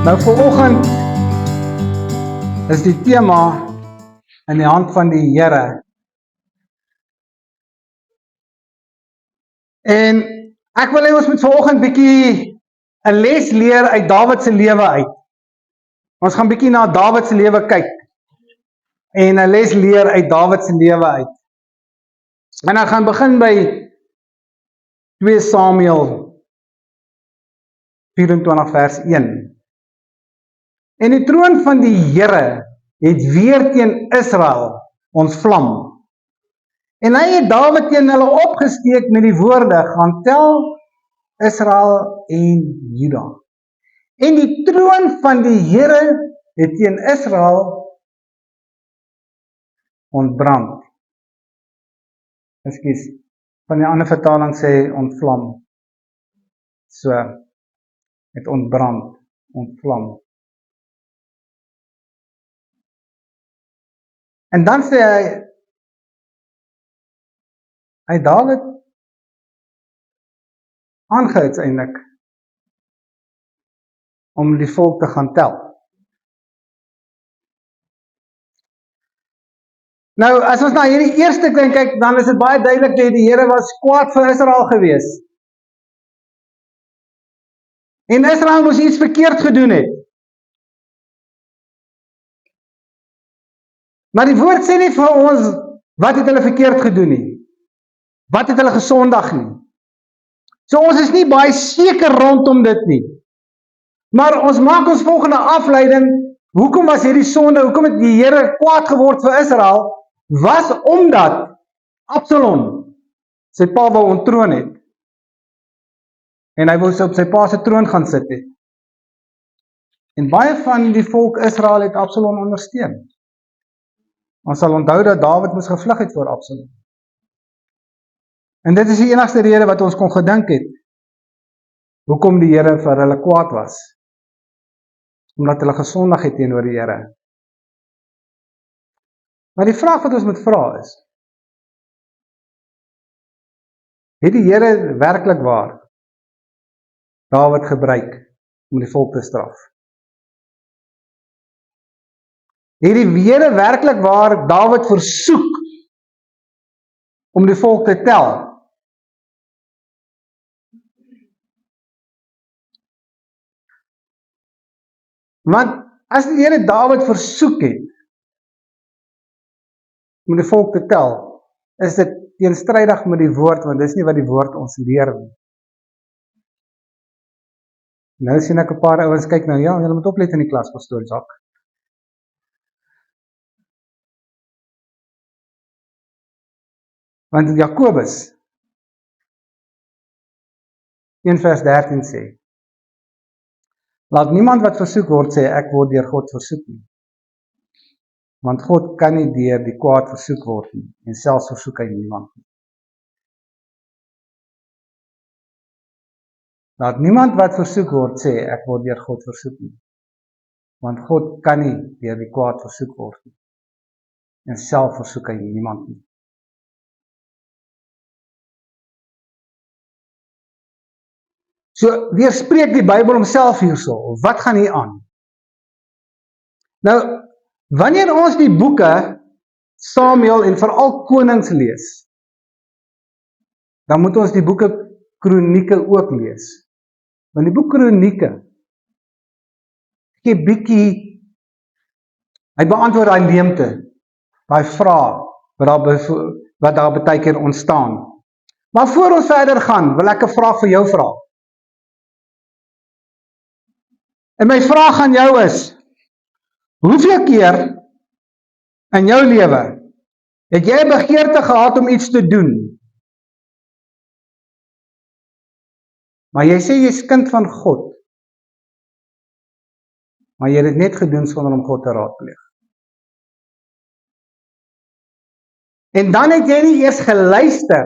Nou vanoggend is die tema in die hand van die Here. En ek wil hê ons moet vanoggend bietjie 'n les leer uit Dawid se lewe uit. Ons gaan bietjie na Dawid se lewe kyk en 'n les leer uit Dawid se lewe uit. En ek gaan begin by 2 Samuel 24 vers 1. En die troon van die Here het weer teen Israel ontvlam. En hy het Dawid teen hulle opgesteek met die woorde: gaan tel Israel en Juda. En die troon van die Here het teen Israel ontbrand. Ekskuus, van die ander vertaling sê ontvlam. So, het ontbrand, ontvlam. En dan sê hy Dawid aangehits eintlik om die volk te gaan tel. Nou, as ons na hierdie eerste ding kyk, dan is dit baie duidelik dat die Here was kwaad vir Israel gewees. En Israel moes iets verkeerd gedoen het. Maar die woord sê nie vir ons, wat het hulle verkeerd gedoen nie? Wat het hulle gesondig nie? So ons is nie baie seker rondom dit nie. Maar ons maak ons volgende afleiding, hoekom was hierdie sonde, hoekom het die Here kwaad geword vir Israel, was omdat Absalom sy pa wou onttroon het. En hy wou op sy pa se troon gaan sit het. En baie van die volk Israel het Absalom ondersteun. Ons sal onthou dat Dawid moes gevlug het voor Absalom. En dit is die enigste rede wat ons kon gedink het, hoekom die Here vir hulle kwaad was. Omdat hulle gesondig het teenoor die Here. Maar die vraag wat ons moet vra is, het die Here werklik waar Dawid gebruik om die volk te straf? Het die Here werklik waar Dawid versoek om die volk te tel? Want as die Here Dawid versoek het om die volk te tel, is dit teenstrydig met die woord, want dis nie wat die woord ons leer nie. Nou sien ek 'n paar ouens kyk nou, ja, julle moet oplet in die klas, pastoor Jacques. Want Jakobus 1 vers 13 sê, laat niemand wat versoek word sê, ek word deur God versoek nie. Want God kan nie deur die kwaad versoek word nie, en selfs versoek hy niemand nie. Laat niemand wat versoek word sê, ek word deur God versoek nie. Want God kan nie deur die kwaad versoek word nie, en self versoek hy niemand nie. So, weerspreek die Bybel homself hierso. Wat gaan hier aan? Nou, wanneer ons die boeke Samuel en veral Konings lees, dan moet ons die boeke Kronieke ook lees. Want die boek Kronieke gee bietjie, hy beantwoord daai leemte, daai vrae wat daar baie keer ontstaan. Maar voor ons verder gaan, wil ek 'n vraag vir jou vra. En my vraag aan jou is, hoeveel keer in jou lewe het jy 'n begeerte gehad om iets te doen? Maar jy sê jy is kind van God, maar jy het dit net gedoen sonder om God te raadpleeg. En dan het jy nie eers geluister,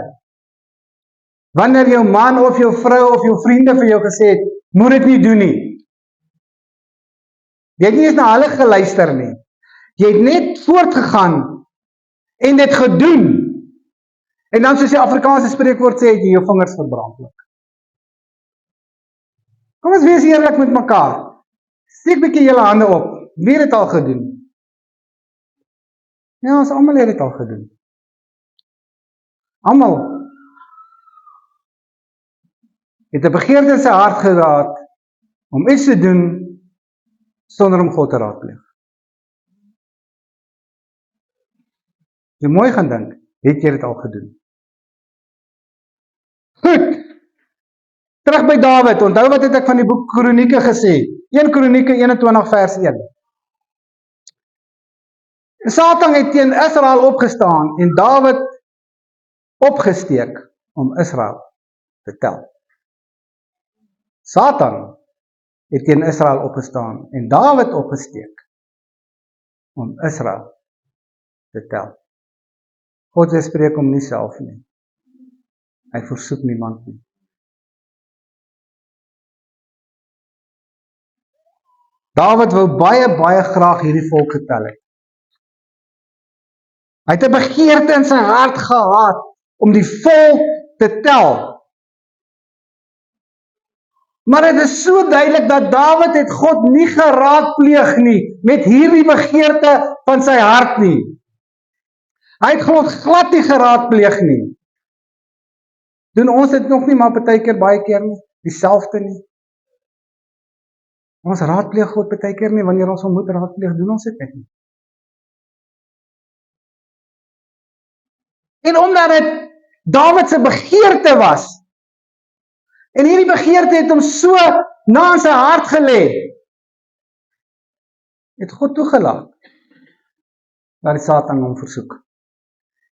wanneer jou man of jou vrou of jou vriende vir jou gesê het, moet dit nie doen nie. Jy het nie eens na hulle geluister nie. Jy het net voortgegaan en dit gedoen. En dan soos die Afrikaanse spreekwoord sê, het jy jou vingers verbrand. Kom ons wees eerlik met mekaar. Steek 'n bietjie julle hande op. Wie het dit al gedoen? Ja, ons almal het dit al gedoen. Almal het 'n begeerte in sy hart gehad om iets te doen sonder om God te raadpleeg. Jy mooi gaan dink, het jy dit al gedoen? Goed. Terug by Dawid. Onthou wat het ek van die boek Kronieke gesê? 1 Kronieke 21 vers 1. Satan het teen Israel opgestaan en Dawid opgesteek om Israel te tel. Satan het teen Israel opgestaan en Dawid opgesteek om Israel te tel. God spreek hom nie self nie. Hy versoek niemand nie. Dawid wou baie graag hierdie volk getel het. Hy het 'n begeerte in sy hart gehad om die volk te tel. Maar dit is so duidelik dat Dawid het God nie geraadpleeg nie met hierdie begeerte van sy hart nie. Hy het God glad nie geraadpleeg nie. Doen ons dit nog nie, maar partykeer baie keer nie, dieselfde nie. Ons raadpleeg God partykeer nie, wanneer ons hom moet raadpleeg, doen ons dit nie. En omdat dit Dawid se begeerte was, en hierdie begeerte het hom so na in sy hart gelê, het God toegelaat dat die Satan hom versoek.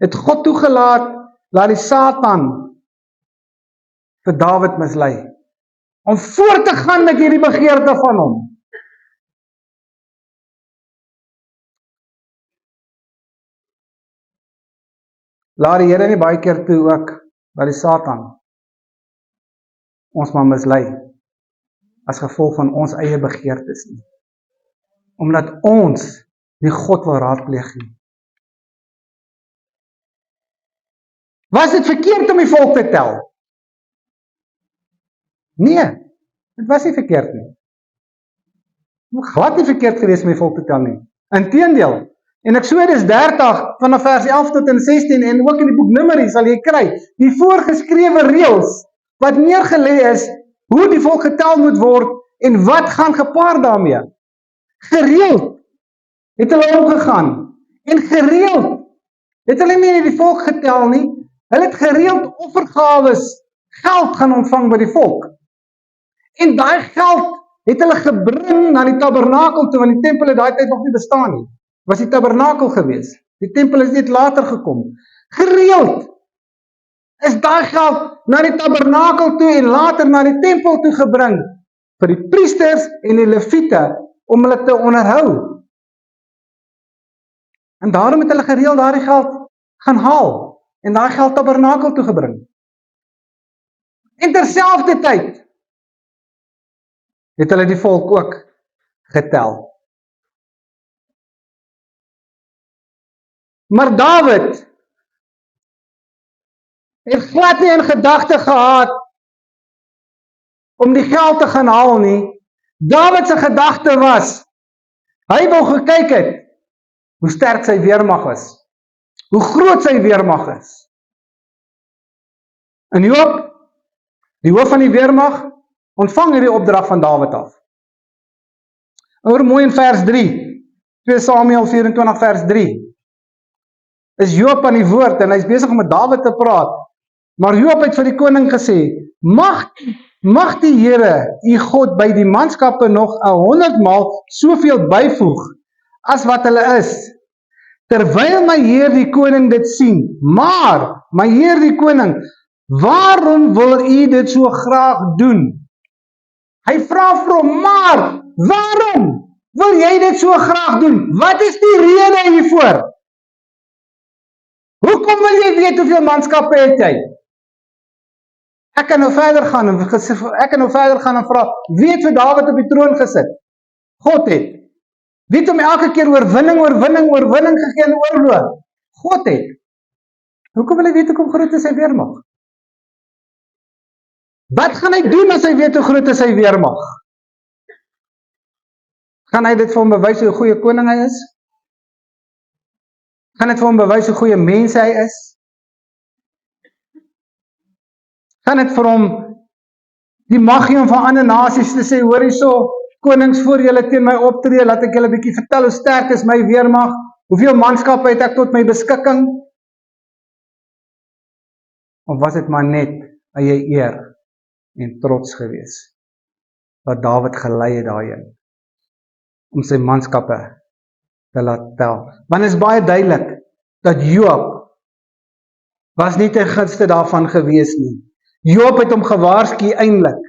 Het God toegelaat dat die Satan vir Dawid mislei, om voort te gaan met hierdie begeerte van hom. Laat die Here nie baie keer toe ook, dat die Satan ons maar mislei, as gevolg van ons eie begeertes nie. Omdat ons nie God wil raadpleeg nie. Was dit verkeerd om die volk te tel? Nee, dit was nie verkeerd nie. Glad nie verkeerd gewees om die volk te tel nie. Inteendeel, in Eksodus 30 vanaf vers 11 tot en 16 en ook in die boek Numeri sal jy kry die voorgeskrewe reëls wat neergelê is hoe die volk getel moet word en wat gaan gepaard daarmee. Gereeld het hulle omgegaan en gereeld het hulle nie die volk getel nie. Hulle het gereeld offergawes, geld gaan ontvang by die volk. En daai geld het hulle gebring na die tabernakel toe, want die tempel het daai tyd nog nie bestaan nie. Was die tabernakel gewees. Die tempel is net later gekom. Gereeld is daai geld na die tabernakel toe en later na die tempel toe gebring vir die priesters en die leviete om hulle te onderhou. En daarom het hulle gereeld daardie geld gaan haal en daai geld tabernakel toe gebring. En terselfdertyd het hulle die volk ook getel. Maar Dawid het glad nie in gedagte gehad om die geld te gaan haal nie. Dawid se gedagte was, hy wou gekyk het hoe sterk sy weermag is, hoe groot sy weermag is. En Joab, die hoof van die weermag, ontvang hierdie opdrag van Dawid af. Oor mooi in vers 3, 2 Samuel 24 vers 3, is Joab aan die woord en hy is besig om met Dawid te praat. Maar Joab het vir die koning gesê, mag die Here, u God, by die manskappe nog 100 maal soveel byvoeg, as wat hulle is, terwyl my Heer die koning dit sien. Maar, my Heer die koning, waarom wil u dit so graag doen? Hy vra vir hom, maar, waarom wil jy dit so graag doen? Wat is die rede hiervoor? Hoekom wil jy weet hoeveel manskappe het jy? Ek kan nou verder gaan en vra, wie het vir Dawid op die troon gesit? God het. Wie het hom elke keer oorwinning gegee in oorlog? God het. Hoekom wil hy weet hoe groot is sy weermag? Wat gaan hy doen as hy weet hoe groot is sy weermag? Gaan hy dit vir hom bewys hoe 'n goeie koning hy is? Gaan dit vir hom bewys hoe goeie mens hy is? Gaan dit vir hom die mag gee om van ander nasies te sê, hoor hierso, konings voor julle teen my optree, laat ek julle 'n bietjie vertel hoe sterk is my weermag, hoeveel manskappe het ek tot my beskikking? Of was dit maar net eie eer en trots gewees, wat Dawid gelei het daarheen, om sy manskappe te laat tel? Want is baie duidelik, dat Joab was nie ten gunste daarvan gewees nie. Joab het hom gewaarsku eintlik,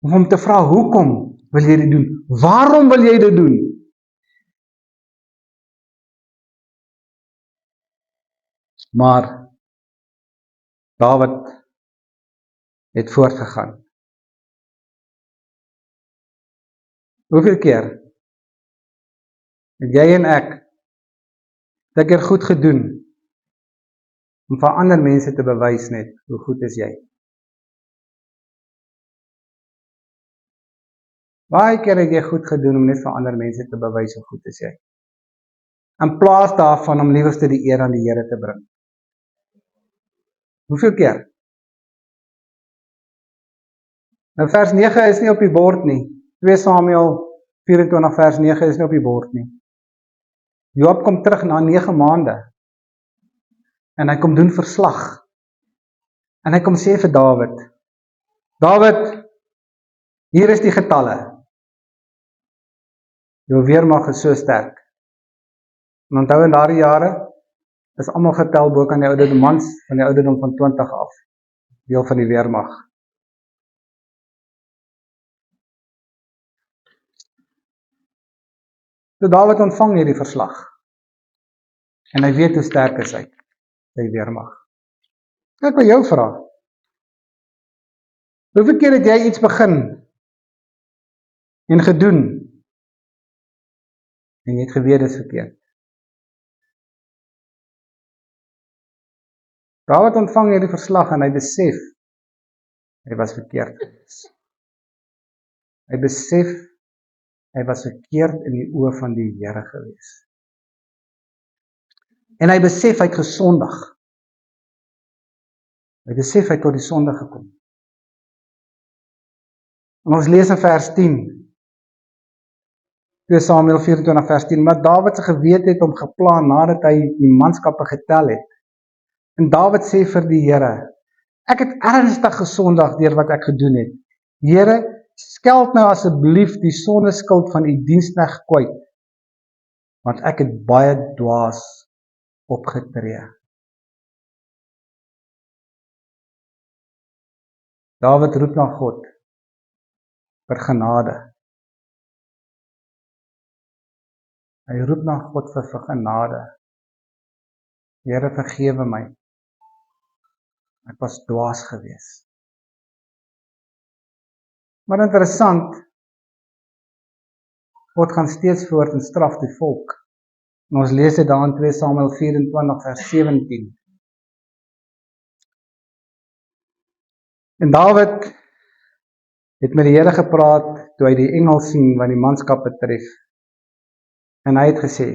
om hom te vra, hoekom wil jy dit doen? Waarom wil jy dit doen? Maar Dawid het voortgegaan. Hoeveel keer het jy en ek keer goed gedoen, om vir ander mense te bewys net, hoe goed is jy? Baie keer het jy goed gedoen, om net vir ander mense te bewys, hoe goed is jy? In plaas daarvan, om liewerste die eer aan die Here te bring. Hoeveel keer? Nou vers 9 is nie op die bord nie. 2 Samuel 24 vers 9 is nie op die bord nie. Joab kom terug na 9 maande. En hy kom doen verslag. En hy kom sê vir Dawid, Dawid, hier is die getalle. Jou weermag is so sterk. En onthou in daardie jare, is almal getel bo kan die ouderdom mans, van die ouderdom van 20 af, deel van die weermag. So Dawid ontvang hierdie verslag. En hy weet hoe sterk is hy, sy weermag. Ek wil jou vra, hoeveel keer het jy iets begin, en gedoen, en jy het geweet dis verkeerd? Dawid ontvang hierdie verslag en hy besef, hy was verkeerd gewees. Hy besef, hy was verkeerd in die oë van die Here gewees. En hy besef, hy het gesondig. Hy besef, hy het tot die sonde gekom. En ons lees in vers 10, 2 Samuel 24 vers 10, maar Dawid se gewete het hom geplan, nadat hy die manskappe getel het. En Dawid sê vir die Here, ek het ernstig gesondig deur wat ek gedoen het. Here, skeld nou asseblief die sondeskuld van u diensknegt kwyt, want ek het baie dwaas opgetree. Dawid roep na God vir genade. Hy roep na God vir genade. Here, vergewe my. Ek was dwaas gewees. Maar interessant, God gaan steeds voort en straf die volk. En ons lees dit daar in 2 Samuel 24 vers 17. En Dawid het met die Here gepraat, toe hy die engel sien wat die manskappe tref. En hy het gesê,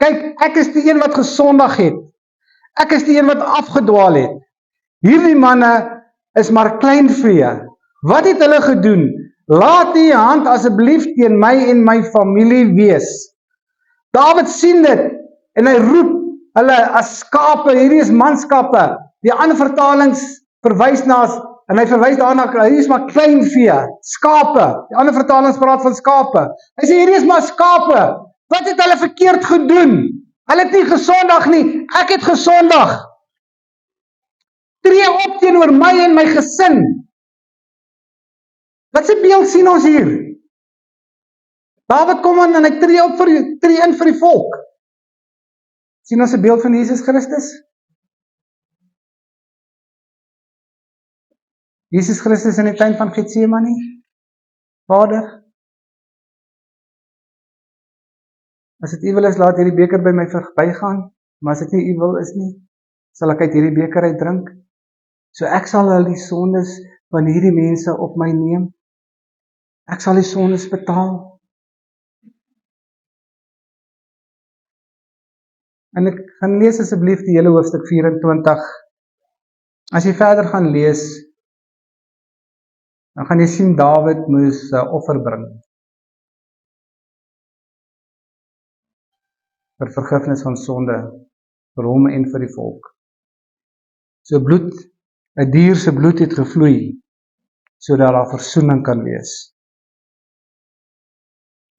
kyk, ek is die een wat gesondig het. Ek is die een wat afgedwaal het. Hierdie manne is maar kleinvee. Wat het hulle gedoen? Laat die hand asseblief teen my en my familie wees. Dawid sien dit en hy roep hulle as skape, hierdie is manskappe. Die ander vertalings verwys na, en hy verwys daarna, hierdie is maar kleinvee, skape. Die ander vertalings praat van skape. Hy sê hierdie is maar skape. Wat het hulle verkeerd gedoen? Hulle het nie gesondig nie, ek het gesondig. Tree op teenoor my en my gesin. Wat se beeld sien ons hier? Dawid kom aan en hy tree in vir die volk. Sien ons 'n beeld van Jesus Christus? Jesus Christus in die tuin van Getsemane. Vader, as dit u wil is, laat hierdie beker by my verbygaan, maar as dit nie u wil is nie, sal ek uit hierdie beker uit drink. So ek sal al die sondes van hierdie mense op my neem. Ek sal die sondes betaal. En ek gaan lees asseblief die hele hoofstuk 24. As jy verder gaan lees, dan gaan jy sien Dawid moes 'n offer bring vir vergifnis van sonde vir hom en vir die volk. So bloed, 'n dier se bloed het gevloei sodat daar versoening kan wees.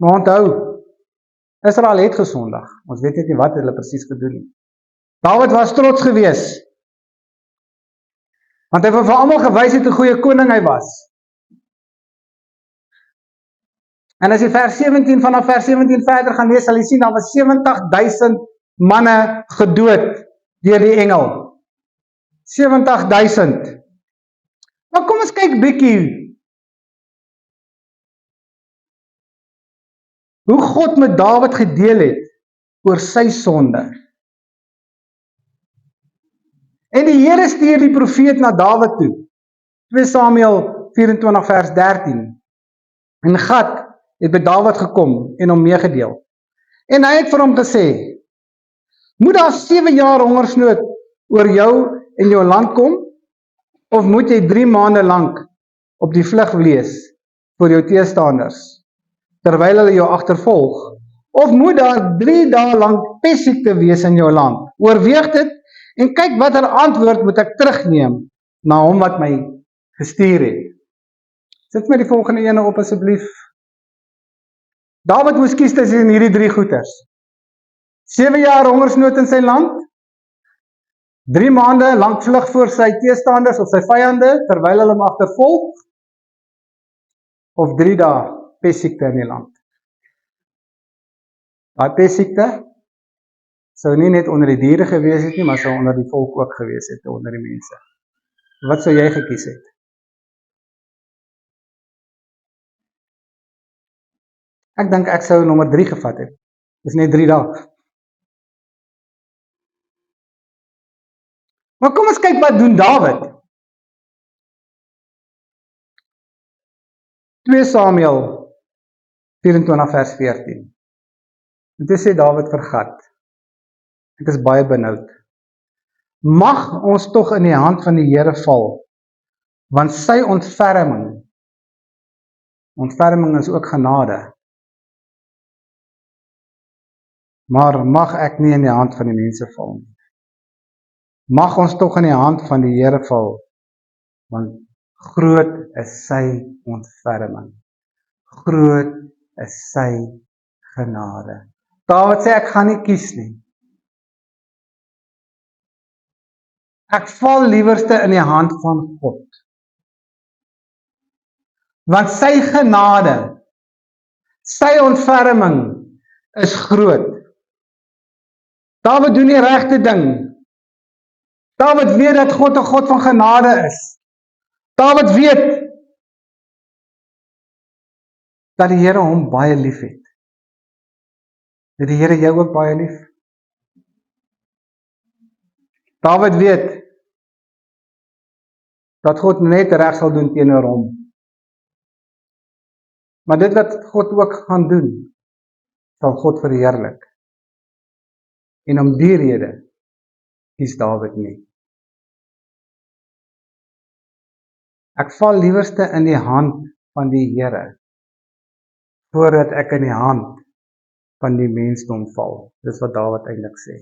Maar onthou, Israel het gesondig. Ons weet net nie wat hulle presies gedoen het. Dawid was trots geweest, want hy het vir almal gewys het hoe goeie koning hy was. En as jy vers 17 vanaf vers 17 verder gaan lees, sal jy sien daar was 70.000 manne gedood deur die engel. 70.000. Maar kom ons kyk bietjie hoe God met Dawid gedeel het oor sy sonde. En die Here stuur die profeet na Dawid toe. 2 Samuel 24 vers 13. En Gad het by Dawid gekom en hom meegedeel. En hy het vir hom gesê, moet daar 7 jaar hongersnood oor jou en jou land kom, of moet jy 3 maande lank op die vlug wees vir jou teestanders, terwyl hulle jou agtervolg, of moet daar 3 dae lank pessiekte wees in jou land? Oorweeg dit, en kyk watter antwoord moet ek terugneem na hom wat my gestuur het. Sit my die volgende ene op asseblief. Dawid moes kies tussen hierdie 3 goeters. 7 jaar hongersnood in sy land, 3 maande lank vlug voor sy teestanders of sy vyande, terwyl hulle hom agtervolg, of 3 dae pessiekte in die land. Daai pessiekte sou nie net onder die diere gewees het nie, maar sou onder die volk ook gewees het, onder die mense. Wat sou jy gekies het? Ek dink ek sou nommer 3 gevat het. Dis net 3 dae. Maar kom ons kyk wat doen Dawid. 2 Samuel 24 vers 14. En toe sê Dawid vir Gad, ek is baie benoud. Mag ons tog in die hand van die Here val, want sy ontferming is ook genade. Maar mag ek nie in die hand van die mense val nie. Mag ons tog in die hand van die Here val, want groot is sy ontferming. Groot is sy genade. Dawid sê ek gaan nie kies nie. Ek val liewerste in die hand van God. Want sy genade, sy ontferming is groot. Dawid doen die regte ding. Dawid weet dat God 'n God van genade is. Dawid weet dat die Here hom baie lief het. Het die Here jou ook baie lief? Dawid weet dat God net reg sal doen teenoor hom. Maar dit wat God ook gaan doen, sal God verheerlik. En om die rede kies Dawid nie. Ek val liewerste in die hand van die Here, voordat ek in die hand van die mensdom val. Dis wat Dawid eintlik sê.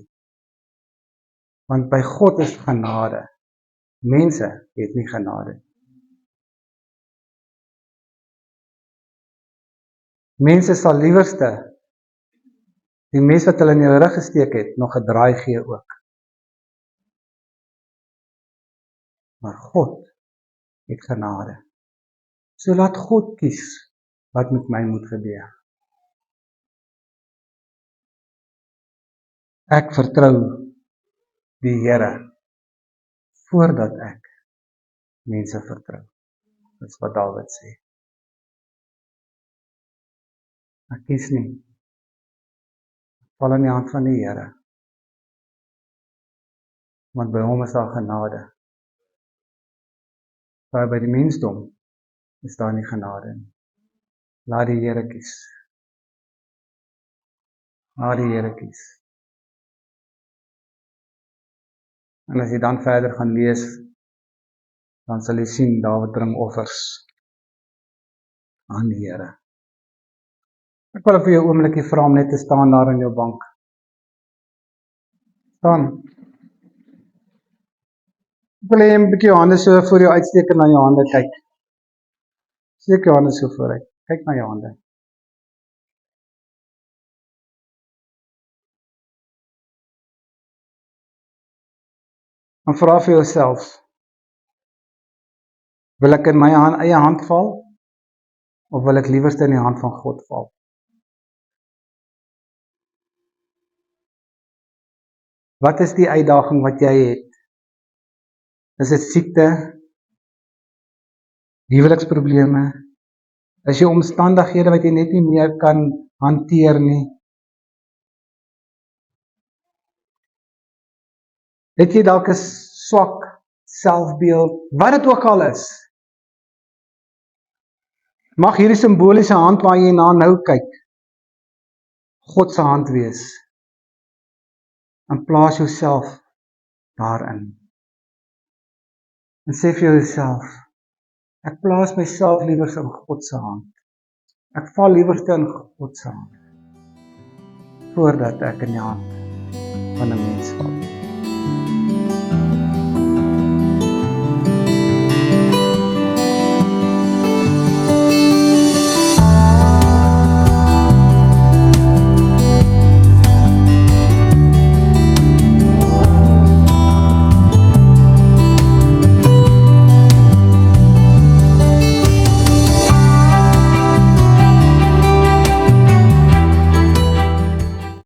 Want by God is genade. Mense het nie genade. Mense sal liewerste die mes wat hulle in hulle rug gesteek het, nog 'n draai gee ook. Maar God het genade. So laat God kies wat met my moet gebeur. Ek vertrou die Here voordat ek mense vertrou. Dis wat Dawid sê. Ek kies nie. Ek val in die hand van die Here. Want by hom is daar genade. Maar by die mensdom is daar nie genade nie. Laat die Here kies. Laat die Here kies. En as jy dan verder gaan lees, dan sal jy sien, Dawid bring offers aan die Here. Ek wil vir jou 'n oombliekie vra om net te staan daar in jou bank. Staan. Ek wil hê jy 'n bietjie jou hande so voor jou uitsteek en na jou hande kyk. Steek jou hande so vooruit. Kyk na jou hande. En vra vir jouself, wil ek in my eie hand val, of wil ek liewerste in die hand van God val? Wat is die uitdaging wat jy het? Is dit siekte? Huweliksprobleme? Is jou omstandighede wat jy net nie meer kan hanteer nie? Het jy dalk 'n swak selfbeeld? Wat dit ook al is. Mag hierdie simboliese hand waar jy na nou kyk, God se hand wees. En plaas jouself daarin. En sê vir jouself, ek plaas myself liewer in God se hand. Ek val liewer in God se hand, voordat ek in die hand van 'n